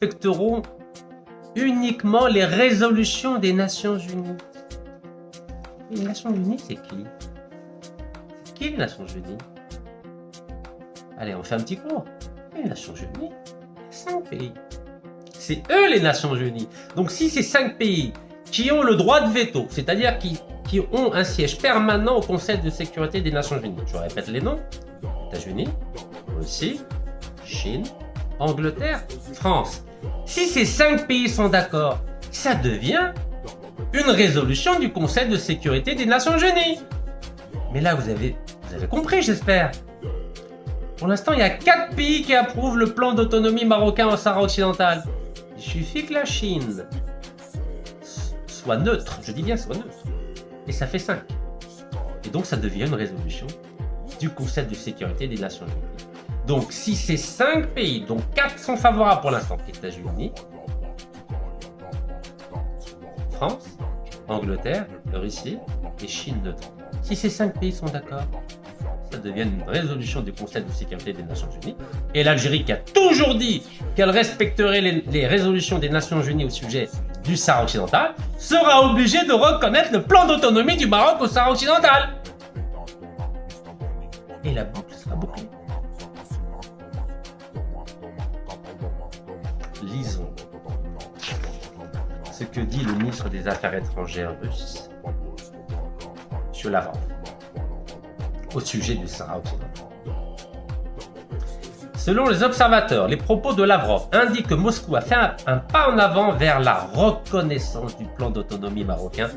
respecteront uniquement les résolutions des Nations Unies. Et les Nations Unies, c'est qui? C'est qui les Nations Unies? Allez, on fait un petit cours. Les Nations Unies, il y a 5 pays. C'est eux les Nations Unies. Donc si ces 5 pays qui ont le droit de veto, c'est-à-dire qui ont un siège permanent au Conseil de sécurité des Nations Unies, je répète les noms, États-Unis, Russie, Chine, Angleterre, France. Si ces 5 pays sont d'accord, ça devient une résolution du Conseil de sécurité des Nations Unies. Mais là, vous avez compris, j'espère. Pour l'instant, il y a 4 pays qui approuvent le plan d'autonomie marocain au Sahara occidental. Il suffit que la Chine soit neutre, je dis bien soit neutre, et ça fait 5. Et donc, ça devient une résolution du Conseil de sécurité des Nations Unies. Donc, si ces 5 pays, dont 4 sont favorables pour l'instant, États-Unis, France, Angleterre, Russie et Chine neutre. Si ces 5 pays sont d'accord, ça devient une résolution du Conseil de sécurité des Nations Unies. Et l'Algérie, qui a toujours dit qu'elle respecterait les résolutions des Nations Unies au sujet du Sahara occidental, sera obligée de reconnaître le plan d'autonomie du Maroc au Sahara occidental. Et la boucle sera bouclée. Lisons ce que dit le ministre des Affaires étrangères russe, M. Lavrov, au sujet du Sahara occidental. Selon les observateurs, les propos de Lavrov indiquent que Moscou a fait un pas en avant vers la reconnaissance du plan d'autonomie marocain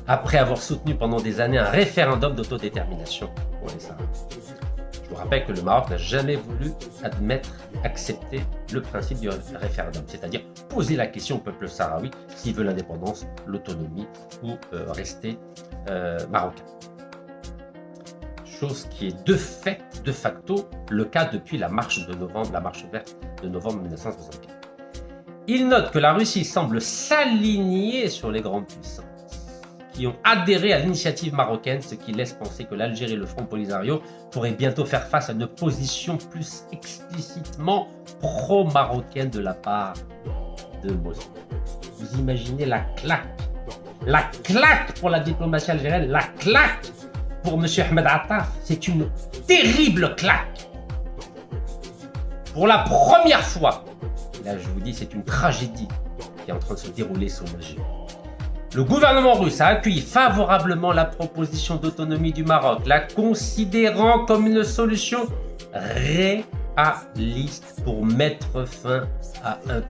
après avoir soutenu pendant des années un référendum d'autodétermination pour les Sahara. Je vous rappelle que le Maroc n'a jamais voulu accepter le principe du référendum, c'est-à-dire poser la question au peuple sahraoui s'il veut l'indépendance, l'autonomie ou rester marocain. Chose qui est de facto le cas depuis la marche verte de novembre 1964. Il note que la Russie semble s'aligner sur les grandes puissances qui ont adhéré à l'initiative marocaine, ce qui laisse penser que l'Algérie et le Front Polisario pourraient bientôt faire face à une position plus explicitement pro-marocaine de la part de Moscou. Vous imaginez la claque pour la diplomatie algérienne, la claque pour M. Ahmed Attaf, c'est une terrible claque. Pour la première fois, là je vous dis c'est une tragédie qui est en train de se dérouler sous nos yeux. Le gouvernement russe a accueilli favorablement la proposition d'autonomie du Maroc, la considérant comme une solution réaliste pour mettre fin à un